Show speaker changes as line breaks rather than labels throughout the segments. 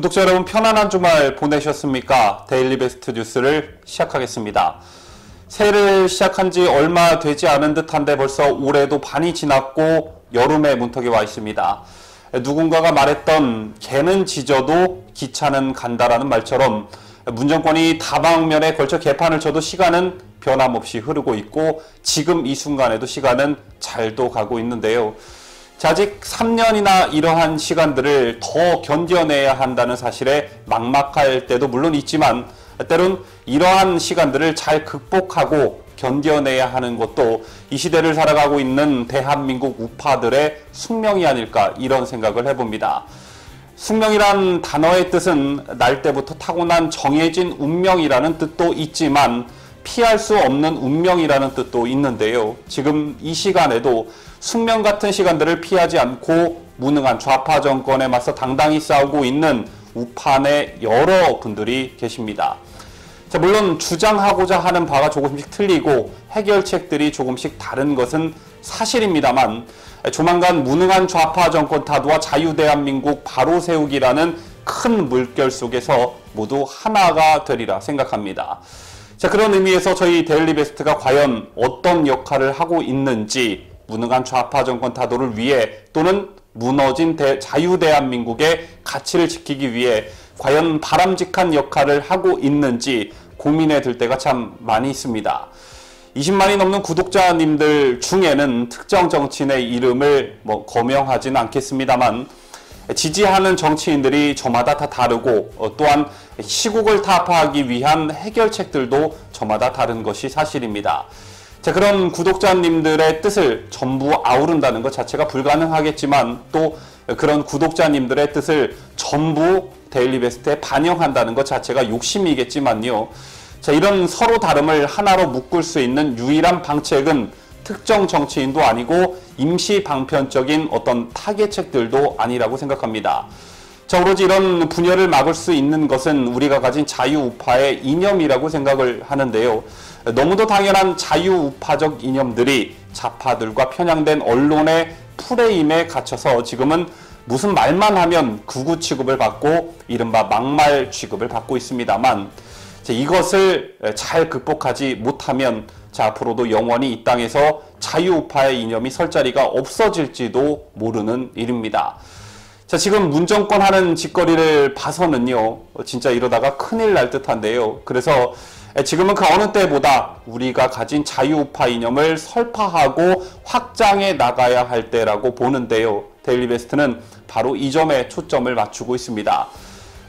구독자 여러분 편안한 주말 보내셨습니까? 데일리 베스트 뉴스를 시작하겠습니다. 새해를 시작한 지 얼마 되지 않은 듯한데 벌써 올해도 반이 지났고 여름의 문턱에 와 있습니다. 누군가가 말했던 개는 짖어도 기차는 간다라는 말처럼 문 정권이 다방면에 걸쳐 개판을 쳐도 시간은 변함없이 흐르고 있고 지금 이 순간에도 시간은 잘도 가고 있는데요. 아직 3년이나 이러한 시간들을 더 견뎌내야 한다는 사실에 막막할 때도 물론 있지만 때론 이러한 시간들을 잘 극복하고 견뎌내야 하는 것도 이 시대를 살아가고 있는 대한민국 우파들의 숙명이 아닐까 이런 생각을 해봅니다. 숙명이란 단어의 뜻은 날 때부터 타고난 정해진 운명이라는 뜻도 있지만 피할 수 없는 운명이라는 뜻도 있는데요. 지금 이 시간에도 숙명 같은 시간들을 피하지 않고 무능한 좌파 정권에 맞서 당당히 싸우고 있는 우파의 여러 분들이 계십니다. 물론 주장하고자 하는 바가 조금씩 틀리고 해결책들이 조금씩 다른 것은 사실입니다만 조만간 무능한 좌파 정권 타도와 자유대한민국 바로 세우기라는 큰 물결 속에서 모두 하나가 되리라 생각합니다. 그런 의미에서 저희 데일리 베스트가 과연 어떤 역할을 하고 있는지 무능한 좌파 정권 타도를 위해 또는 무너진 자유대한민국의 가치를 지키기 위해 과연 바람직한 역할을 하고 있는지 고민해 들 때가 참 많이 있습니다. 20만이 넘는 구독자님들 중에는 특정 정치인의 이름을 거명하지는 않겠습니다만 지지하는 정치인들이 저마다 다 다르고 또한 시국을 타파하기 위한 해결책들도 저마다 다른 것이 사실입니다. 그런 구독자님들의 뜻을 전부 아우른다는 것 자체가 불가능하겠지만 또 그런 구독자님들의 뜻을 전부 데일리 베스트에 반영한다는 것 자체가 욕심이겠지만요. 이런 서로 다름을 하나로 묶을 수 있는 유일한 방책은 특정 정치인도 아니고 임시 방편적인 어떤 타개책들도 아니라고 생각합니다. 오로지 이런 분열을 막을 수 있는 것은 우리가 가진 자유우파의 이념이라고 생각을 하는데요. 너무도 당연한 자유우파적 이념들이 좌파들과 편향된 언론의 프레임에 갇혀서 지금은 무슨 말만 하면 극우 취급을 받고 이른바 막말 취급을 받고 있습니다만 이것을 잘 극복하지 못하면 앞으로도 영원히 이 땅에서 자유우파의 이념이 설 자리가 없어질지도 모르는 일입니다. 지금 문정권 하는 짓거리를 봐서는요, 진짜 이러다가 큰일 날 듯한데요. 그래서 지금은 그 어느 때보다 우리가 가진 자유우파 이념을 설파하고 확장해 나가야 할 때라고 보는데요. 데일리 베스트는 바로 이 점에 초점을 맞추고 있습니다.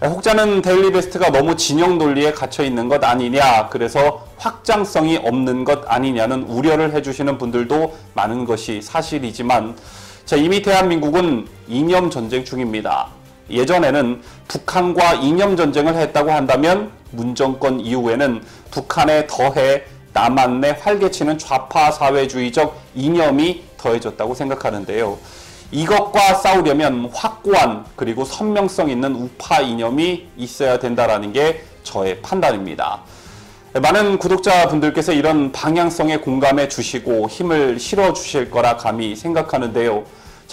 혹자는 데일리 베스트가 너무 진영 논리에 갇혀 있는 것 아니냐, 그래서 확장성이 없는 것 아니냐는 우려를 해주시는 분들도 많은 것이 사실이지만 이미 대한민국은 이념 전쟁 중입니다. 예전에는 북한과 이념 전쟁을 했다고 한다면 문정권 이후에는 북한에 더해 남한 내 활개치는 좌파 사회주의적 이념이 더해졌다고 생각하는데요. 이것과 싸우려면 확고한 그리고 선명성 있는 우파 이념이 있어야 된다는 게 저의 판단입니다. 많은 구독자분들께서 이런 방향성에 공감해 주시고 힘을 실어 주실 거라 감히 생각하는데요.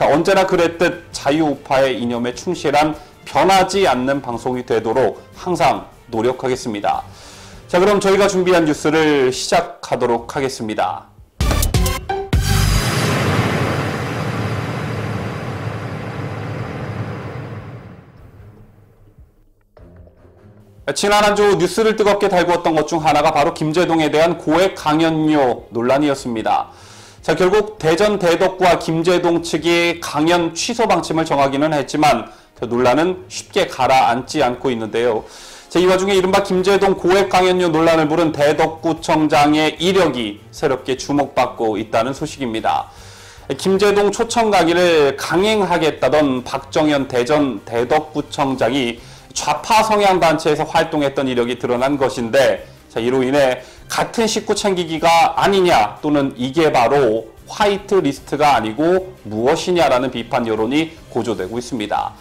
언제나 그랬듯 자유우파의 이념에 충실한 변하지 않는 방송이 되도록 항상 노력하겠습니다. 그럼 저희가 준비한 뉴스를 시작하도록 하겠습니다. 지난 한 주 뉴스를 뜨겁게 달구었던 것 중 하나가 바로 김제동에 대한 고액 강연료 논란이었습니다. 결국 대전 대덕구와 김제동 측이 강연 취소 방침을 정하기는 했지만 논란은 쉽게 가라앉지 않고 있는데요. 이 와중에 이른바 김제동 고액 강연료 논란을 부른 대덕구청장의 이력이 새롭게 주목받고 있다는 소식입니다. 김제동 초청 강의를 강행하겠다던 박정현 대전 대덕구청장이 좌파 성향 단체에서 활동했던 이력이 드러난 것인데 이로 인해 같은 식구 챙기기가 아니냐 또는 이게 바로 화이트 리스트가 아니고 무엇이냐라는 비판 여론이 고조되고 있습니다.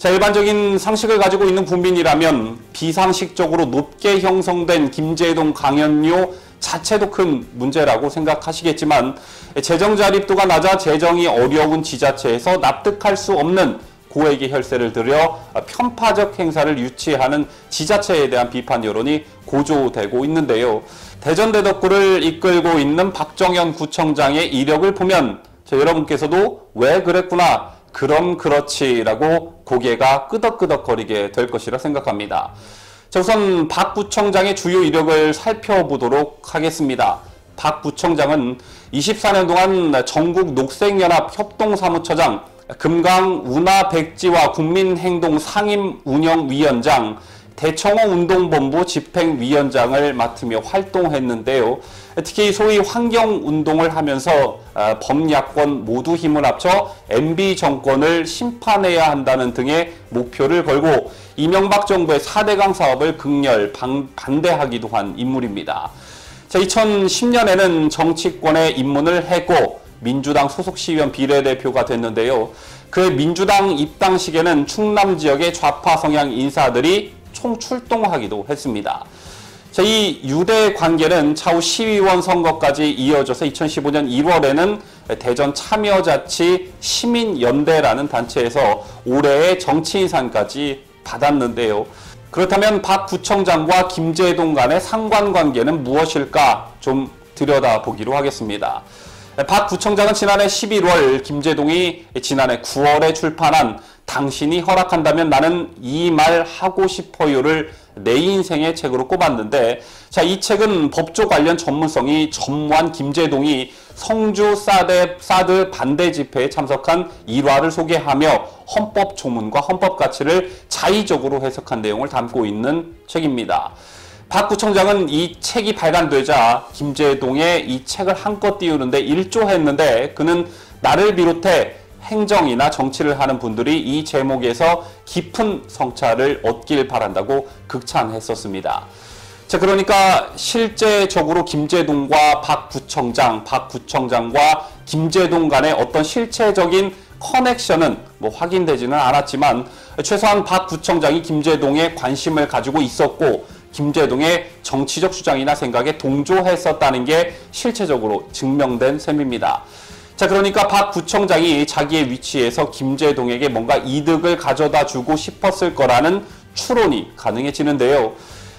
일반적인 상식을 가지고 있는 국민이라면 비상식적으로 높게 형성된 김제동 강연료 자체도 큰 문제라고 생각하시겠지만 재정 자립도가 낮아 재정이 어려운 지자체에서 납득할 수 없는 고액의 혈세를 들여 편파적 행사를 유치하는 지자체에 대한 비판 여론이 고조되고 있는데요. 대전대덕구를 이끌고 있는 박정현 구청장의 이력을 보면 여러분께서도 왜 그랬구나, 그럼 그렇지라고 고개가 끄덕끄덕거리게 될 것이라 생각합니다. 자, 우선 박 구청장의 주요 이력을 살펴보도록 하겠습니다. 박 구청장은 24년 동안 전국 녹색연합 협동사무처장, 금강 운하백지화 국민행동 상임운영위원장, 대청호 운동본부 집행위원장을 맡으며 활동했는데요. 특히 소위 환경운동을 하면서 범야권 모두 힘을 합쳐 MB 정권을 심판해야 한다는 등의 목표를 걸고 이명박 정부의 4대강 사업을 극렬 반대하기도 한 인물입니다. 자, 2010년에는 정치권에 입문을 했고 민주당 소속 시의원 비례대표가 됐는데요. 그의 민주당 입당식에는 충남 지역의 좌파 성향 인사들이 총출동하기도 했습니다. 자, 이 유대 관계는 차후 시의원 선거까지 이어져서 2015년 1월에는 대전 참여자치 시민연대라는 단체에서 올해의 정치인상까지 받았는데요. 그렇다면 박 구청장과 김제동 간의 상관관계는 무엇일까 좀 들여다보기로 하겠습니다. 박 구청장은 지난해 11월, 김제동이 지난해 9월에 출판한 당신이 허락한다면 나는 이 말 하고 싶어요를 내 인생의 책으로 꼽았는데, 자, 이 책은 법조 관련 전문성이 전무한 김제동이 성주 사드 반대 집회에 참석한 일화를 소개하며 헌법 조문과 헌법 가치를 자의적으로 해석한 내용을 담고 있는 책입니다. 박 구청장은 이 책이 발간되자 김제동의 이 책을 한껏 띄우는데 일조했는데, 그는 나를 비롯해 행정이나 정치를 하는 분들이 이 제목에서 깊은 성찰을 얻길 바란다고 극찬했었습니다. 자, 그러니까 실제적으로 김제동과 박 구청장과 김제동 간의 어떤 실체적인 커넥션은 확인되지는 않았지만, 최소한 박 구청장이 김제동에 관심을 가지고 있었고 김제동의 정치적 주장이나 생각에 동조했었다는 게 실체적으로 증명된 셈입니다. 자, 그러니까 박 구청장이 자기의 위치에서 김제동에게 뭔가 이득을 가져다 주고 싶었을 거라는 추론이 가능해지는데요.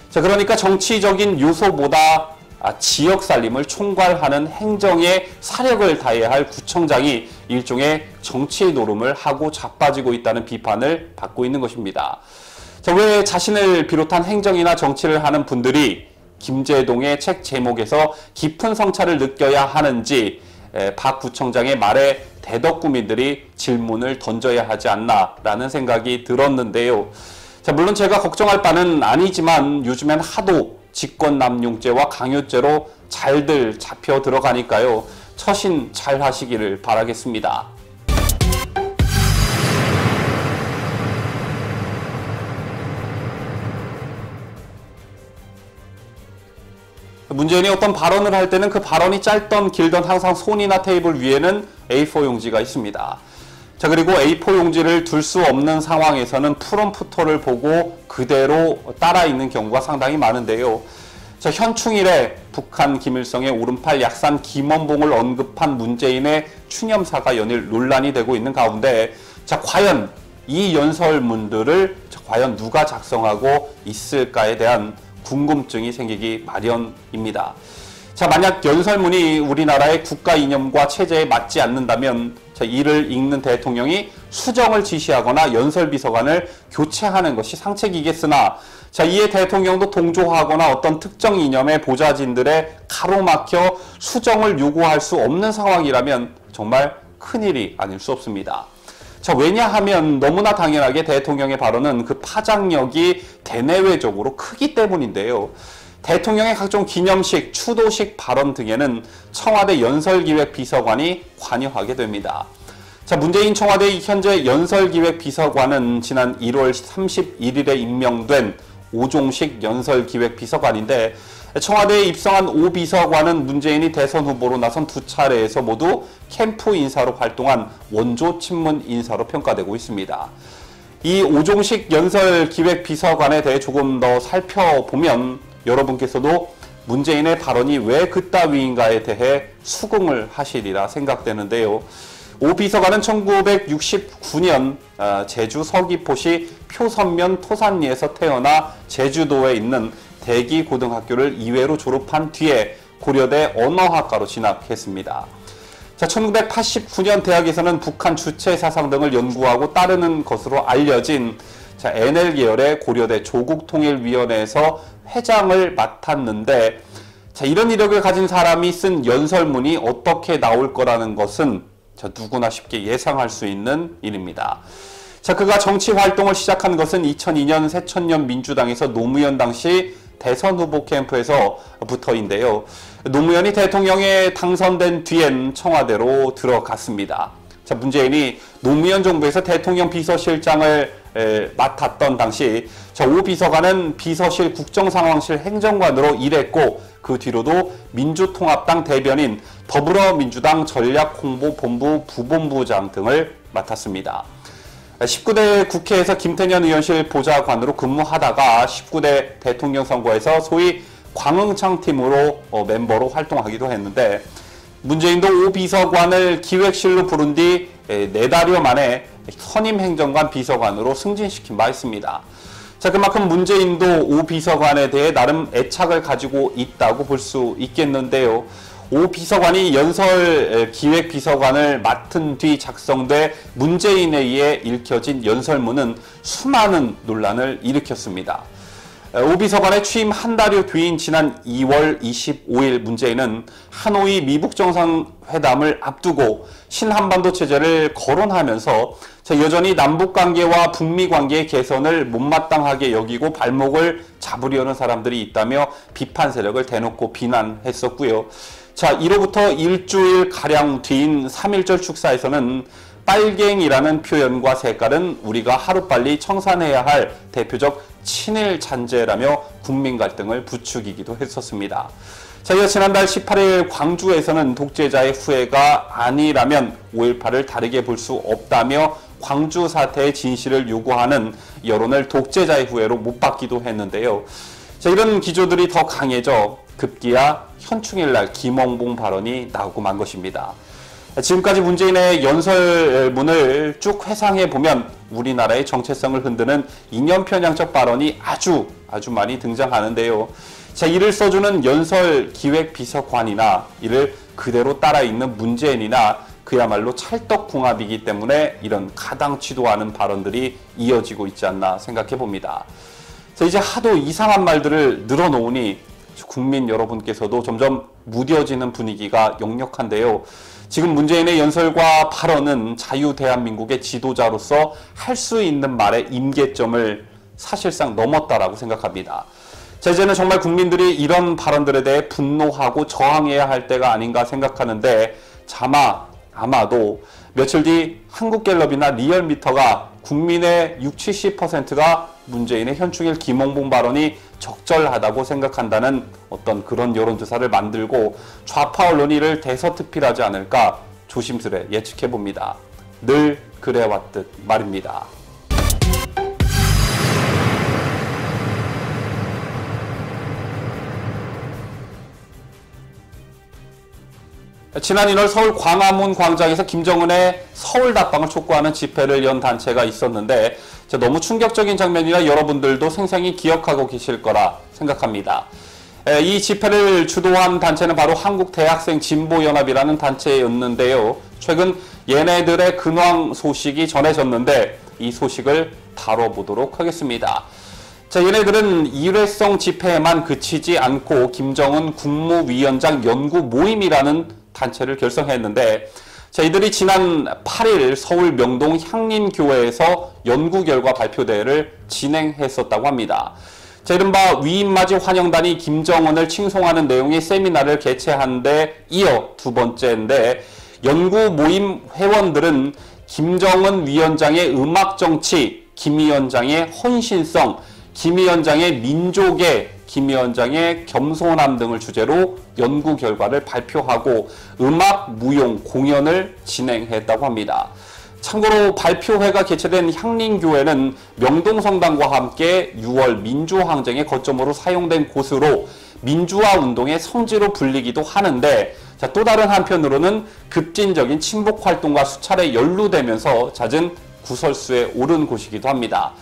자, 그러니까 정치적인 요소보다 지역 살림을 총괄하는 행정에 사력을 다해야 할 구청장이 일종의 정치 노름을 하고 자빠지고 있다는 비판을 받고 있는 것입니다. 자, 왜 자신을 비롯한 행정이나 정치를 하는 분들이 김제동의 책 제목에서 깊은 성찰을 느껴야 하는지 박 구청장의 말에 대덕구민들이 질문을 던져야 하지 않나라는 생각이 들었는데요. 자, 물론 제가 걱정할 바는 아니지만 요즘엔 하도 직권남용죄와 강요죄로 잘들 잡혀 들어가니까요. 처신 잘 하시기를 바라겠습니다. 문재인이 어떤 발언을 할 때는 그 발언이 짧던 길던 항상 손이나 테이블 위에는 A4 용지가 있습니다. 자, 그리고 A4 용지를 둘 수 없는 상황에서는 프롬프터를 보고 그대로 따라 읽는 경우가 상당히 많은데요. 자, 현충일에 북한 김일성의 오른팔 약산 김원봉을 언급한 문재인의 추념사가 연일 논란이 되고 있는 가운데, 자, 과연 이 연설문들을 과연 누가 작성하고 있을까에 대한 궁금증이 생기기 마련입니다. 자, 만약 연설문이 우리나라의 국가 이념과 체제에 맞지 않는다면, 자, 이를 읽는 대통령이 수정을 지시하거나 연설비서관을 교체하는 것이 상책이겠으나, 자, 이에 대통령도 동조하거나 어떤 특정 이념의 보좌진들의 가로막혀 수정을 요구할 수 없는 상황이라면 정말 큰일이 아닐 수 없습니다. 자, 왜냐하면 너무나 당연하게 대통령의 발언은 그 파장력이 대내외적으로 크기 때문인데요. 대통령의 각종 기념식, 추도식 발언 등에는 청와대 연설기획비서관이 관여하게 됩니다. 자, 문재인 청와대 현재 연설기획비서관은 지난 1월 31일에 임명된 오종식 연설기획비서관인데, 청와대에 입성한 오 비서관은 문재인이 대선 후보로 나선 두 차례에서 모두 캠프 인사로 활동한 원조 친문 인사로 평가되고 있습니다. 이 오종식 연설기획비서관에 대해 조금 더 살펴보면 여러분께서도 문재인의 발언이 왜 그따위인가에 대해 수긍을 하시리라 생각되는데요. 오 비서관은 1969년 제주 서귀포시 표선면 토산리에서 태어나 제주도에 있는 대기고등학교를 이외로 졸업한 뒤에 고려대 언어학과로 진학했습니다. 자, 1989년 대학에서는 북한 주체 사상 등을 연구하고 따르는 것으로 알려진 NL 계열의 고려대 조국통일위원회에서 회장을 맡았는데, 자, 이런 이력을 가진 사람이 쓴 연설문이 어떻게 나올 거라는 것은 누구나 쉽게 예상할 수 있는 일입니다. 자, 그가 정치 활동을 시작한 것은 2002년 새천년 민주당에서 노무현 당시 대선 후보 캠프에서부터인데요. 노무현이 대통령에 당선된 뒤엔 청와대로 들어갔습니다. 자, 문재인이 노무현 정부에서 대통령 비서실장을 맡았던 당시 오 비서관은 비서실 국정상황실 행정관으로 일했고, 그 뒤로도 민주통합당 대변인, 더불어민주당 전략홍보본부 부본부장 등을 맡았습니다. 19대 국회에서 김태년 의원실 보좌관으로 근무하다가 19대 대통령 선거에서 소위 광흥창 팀으로 멤버로 활동하기도 했는데, 문재인도 오 비서관을 기획실로 부른 뒤 4달여 만에 선임 행정관 비서관으로 승진시킨 바 있습니다. 자, 그만큼 문재인도 오 비서관에 대해 나름 애착을 가지고 있다고 볼 수 있겠는데요. 오 비서관이 연설 기획 비서관을 맡은 뒤 작성돼 문재인에 의해 읽혀진 연설문은 수많은 논란을 일으켰습니다. 오 비서관의 취임 한 달여 뒤인 지난 2월 25일 문재인은 하노이 미북 정상회담을 앞두고 신한반도 체제를 거론하면서 여전히 남북관계와 북미관계의 개선을 못마땅하게 여기고 발목을 잡으려는 사람들이 있다며 비판 세력을 대놓고 비난했었고요. 자, 이로부터 일주일가량 뒤인 3.1절 축사에서는 빨갱이라는 표현과 색깔은 우리가 하루빨리 청산해야 할 대표적 친일 잔재라며 국민 갈등을 부추기기도 했었습니다. 자, 이어 지난달 18일 광주에서는 독재자의 후예가 아니라면 5.18을 다르게 볼 수 없다며 광주 사태의 진실을 요구하는 여론을 독재자의 후예로 못 받기도 했는데요. 자, 이런 기조들이 더 강해져 급기야 현충일날 김홍봉 발언이 나오고 만 것입니다. 지금까지 문재인의 연설문을 쭉 회상해 보면 우리나라의 정체성을 흔드는 이념편향적 발언이 아주 많이 등장하는데요. 자, 이를 써주는 연설 기획 비서관이나 이를 그대로 따라 읽는 문재인이나 그야말로 찰떡궁합이기 때문에 이런 가당치도 않은 발언들이 이어지고 있지 않나 생각해 봅니다. 자, 이제 하도 이상한 말들을 늘어놓으니 국민 여러분께서도 점점 무뎌지는 분위기가 역력한데요. 지금 문재인의 연설과 발언은 자유 대한민국의 지도자로서 할 수 있는 말의 임계점을 사실상 넘었다라고 생각합니다. 자, 이제는 정말 국민들이 이런 발언들에 대해 분노하고 저항해야 할 때가 아닌가 생각하는데, 아마도 며칠 뒤 한국갤럽이나 리얼미터가 국민의 60~70%가 문재인의 현충일 김홍봉 발언이 적절하다고 생각한다는 어떤 그런 여론조사를 만들고 좌파 언론이 이를 대서특필하지 않을까 조심스레 예측해봅니다. 늘 그래왔듯 말입니다. 지난 1월 서울 광화문 광장에서 김정은의 서울 답방을 촉구하는 집회를 연 단체가 있었는데, 너무 충격적인 장면이라 여러분들도 생생히 기억하고 계실 거라 생각합니다. 이 집회를 주도한 단체는 바로 한국대학생진보연합이라는 단체였는데요. 최근 얘네들의 근황 소식이 전해졌는데 이 소식을 다뤄보도록 하겠습니다. 자, 얘네들은 일회성 집회에만 그치지 않고 김정은 국무위원장 연구 모임이라는 단체를 결성했는데, 자, 이들이 지난 8일 서울 명동 향림교회에서 연구 결과 발표대회를 진행했었다고 합니다. 자, 이른바 위임맞이 환영단이 김정은을 칭송하는 내용의 세미나를 개최한 데 이어 두 번째인데, 연구 모임 회원들은 김정은 위원장의 음악정치, 김 위원장의 헌신성, 김 위원장의 민족애, 김 위원장의 겸손함 등을 주제로 연구 결과를 발표하고 음악, 무용, 공연을 진행했다고 합니다. 참고로 발표회가 개최된 향림교회는 명동성당과 함께 6월 민주항쟁의 거점으로 사용된 곳으로 민주화 운동의 성지로 불리기도 하는데, 자, 또 다른 한편으로는 급진적인 친북 활동과 수차례 연루되면서 잦은 구설수에 오른 곳이기도 합니다.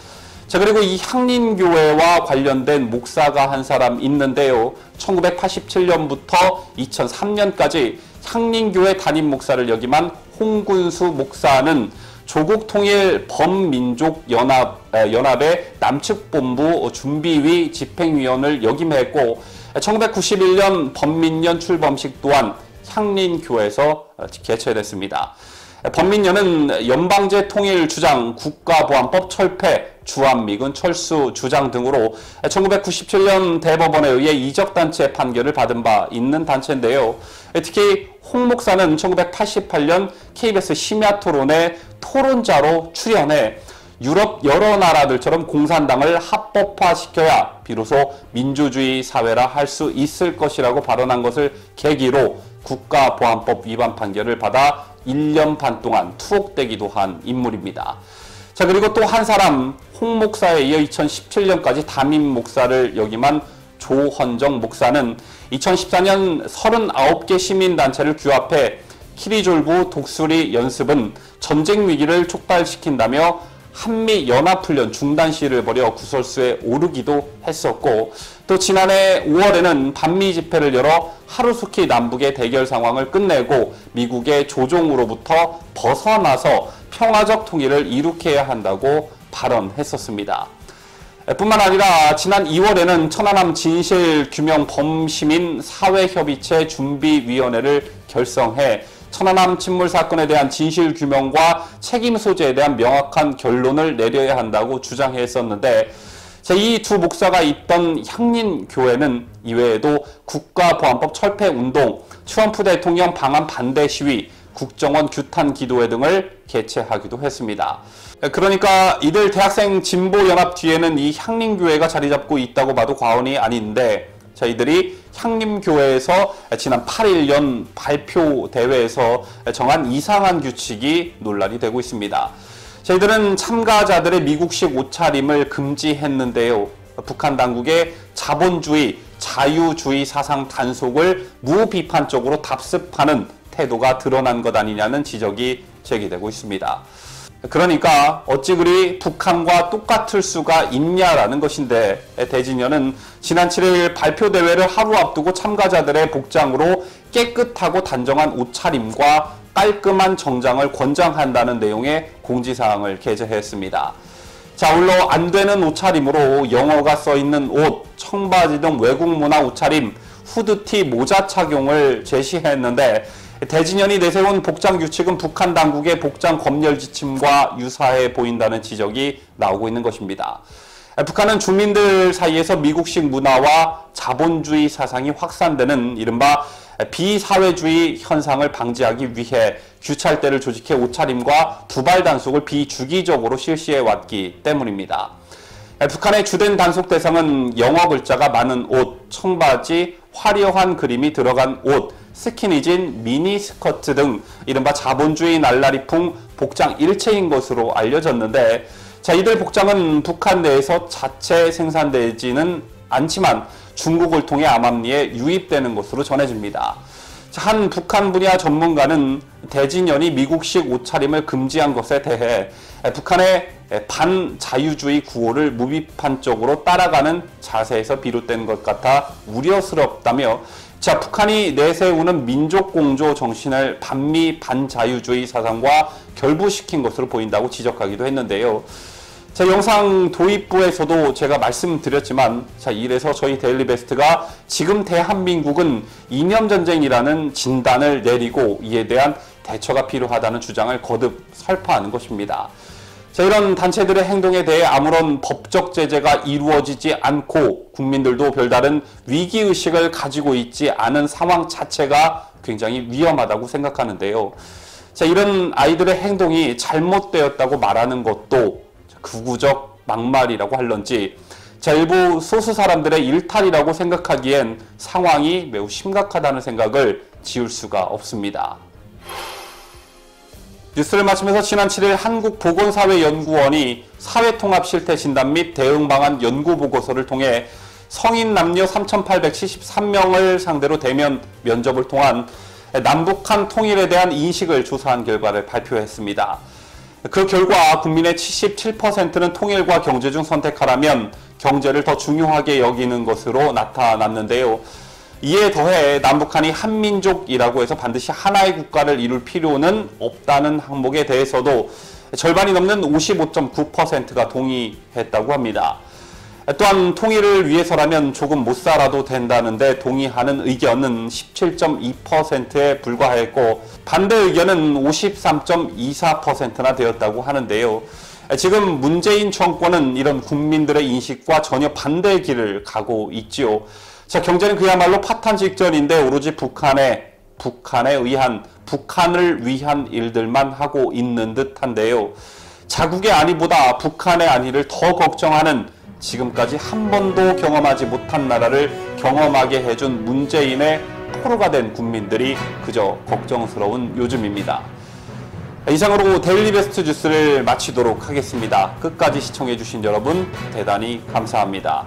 자, 그리고 이 향림교회와 관련된 목사가 한 사람 있는데요. 1987년부터 2003년까지 향림교회 담임 목사를 역임한 홍군수 목사는 조국통일 범민족연합의 남측본부 준비위 집행위원을 역임했고, 1991년 범민련 출범식 또한 향림교회에서 개최됐습니다. 범민련은 연방제 통일 주장, 국가보안법 철폐, 주한미군 철수 주장 등으로 1997년 대법원에 의해 이적단체 판결을 받은 바 있는 단체인데요. 특히 홍 목사는 1988년 KBS 심야토론에 토론자로 출연해 유럽 여러 나라들처럼 공산당을 합법화시켜야 비로소 민주주의 사회라 할 수 있을 것이라고 발언한 것을 계기로 국가보안법 위반 판결을 받아 1년 반 동안 투옥되기도 한 인물입니다. 자, 그리고 또 한 사람, 홍 목사에 이어 2017년까지 담임 목사를 역임한 조헌정 목사는 2014년 39개 시민단체를 규합해 키리졸브 독수리 연습은 전쟁 위기를 촉발시킨다며 한미연합훈련 중단 시위를 벌여 구설수에 오르기도 했었고, 또 지난해 5월에는 반미 집회를 열어 하루스키 남북의 대결 상황을 끝내고 미국의 조종으로부터 벗어나서 평화적 통일을 이룩해야 한다고 발언했었습니다. 뿐만 아니라 지난 2월에는 천안함 진실규명 범시민 사회협의체 준비위원회를 결성해 천안함 침몰 사건에 대한 진실규명과 책임 소재에 대한 명확한 결론을 내려야 한다고 주장했었는데, 이 두 목사가 있던 향림교회는 이외에도 국가보안법 철폐운동, 트럼프 대통령 방한 반대 시위, 국정원 규탄 기도회 등을 개최하기도 했습니다. 그러니까 이들 대학생 진보연합 뒤에는 이 향림교회가 자리 잡고 있다고 봐도 과언이 아닌데, 자, 이들이 향림교회에서 지난 8일 연 발표 대회에서 정한 이상한 규칙이 논란이 되고 있습니다. 자, 이들은 참가자들의 미국식 옷차림을 금지했는데요. 북한 당국의 자본주의, 자유주의 사상 단속을 무비판적으로 답습하는 태도가 드러난 것 아니냐는 지적이 제기되고 있습니다. 그러니까 어찌 그리 북한과 똑같을 수가 있냐라는 것인데, 대진연은 지난 7일 발표대회를 하루 앞두고 참가자들의 복장으로 깨끗하고 단정한 옷차림과 깔끔한 정장을 권장한다는 내용의 공지사항을 게재했습니다. 자, 아울러 안 되는 옷차림으로 영어가 써있는 옷, 청바지 등 외국 문화 옷차림, 후드티, 모자 착용을 제시했는데, 대진연이 내세운 복장 규칙은 북한 당국의 복장 검열 지침과 유사해 보인다는 지적이 나오고 있는 것입니다. 북한은 주민들 사이에서 미국식 문화와 자본주의 사상이 확산되는 이른바 비사회주의 현상을 방지하기 위해 규찰대를 조직해 옷차림과 두발 단속을 비주기적으로 실시해 왔기 때문입니다. 북한의 주된 단속 대상은 영어 글자가 많은 옷, 청바지, 화려한 그림이 들어간 옷, 스키니진, 미니스커트 등 이른바 자본주의 날라리풍 복장 일체인 것으로 알려졌는데, 자, 이들 복장은 북한 내에서 자체 생산되지는 않지만 중국을 통해 암암리에 유입되는 것으로 전해집니다. 자, 한 북한 분야 전문가는 대진연이 미국식 옷차림을 금지한 것에 대해 북한의 반자유주의 구호를 무비판적으로 따라가는 자세에서 비롯된 것 같아 우려스럽다며, 자, 북한이 내세우는 민족공조 정신을 반미 반자유주의 사상과 결부시킨 것으로 보인다고 지적하기도 했는데요. 자, 영상 도입부에서도 제가 말씀드렸지만, 자, 이래서 저희 데일리베스트가 지금 대한민국은 이념전쟁이라는 진단을 내리고 이에 대한 대처가 필요하다는 주장을 거듭 설파하는 것입니다. 자, 이런 단체들의 행동에 대해 아무런 법적 제재가 이루어지지 않고 국민들도 별다른 위기의식을 가지고 있지 않은 상황 자체가 굉장히 위험하다고 생각하는데요. 자, 이런 아이들의 행동이 잘못되었다고 말하는 것도 극우적 막말이라고 할런지, 자, 일부 소수 사람들의 일탈이라고 생각하기엔 상황이 매우 심각하다는 생각을 지울 수가 없습니다. 뉴스를 마치면서 지난 7일 한국보건사회연구원이 사회통합실태진단 및 대응방안 연구보고서를 통해 성인 남녀 3,873명을 상대로 대면 면접을 통한 남북한 통일에 대한 인식을 조사한 결과를 발표했습니다. 그 결과 국민의 77%는 통일과 경제 중 선택하라면 경제를 더 중요하게 여기는 것으로 나타났는데요. 이에 더해 남북한이 한민족이라고 해서 반드시 하나의 국가를 이룰 필요는 없다는 항목에 대해서도 절반이 넘는 55.9%가 동의했다고 합니다. 또한 통일을 위해서라면 조금 못 살아도 된다는데 동의하는 의견은 17.2%에 불과했고 반대 의견은 53.24%나 되었다고 하는데요. 지금 문재인 정권은 이런 국민들의 인식과 전혀 반대의 길을 가고 있지요. 자, 경제는 그야말로 파탄 직전인데 오로지 북한을 위한 일들만 하고 있는 듯한데요. 자국의 안위보다 북한의 안위를 더 걱정하는 지금까지 한 번도 경험하지 못한 나라를 경험하게 해준 문재인의 포로가 된 국민들이 그저 걱정스러운 요즘입니다. 이상으로 데일리 베스트 뉴스를 마치도록 하겠습니다. 끝까지 시청해주신 여러분 대단히 감사합니다.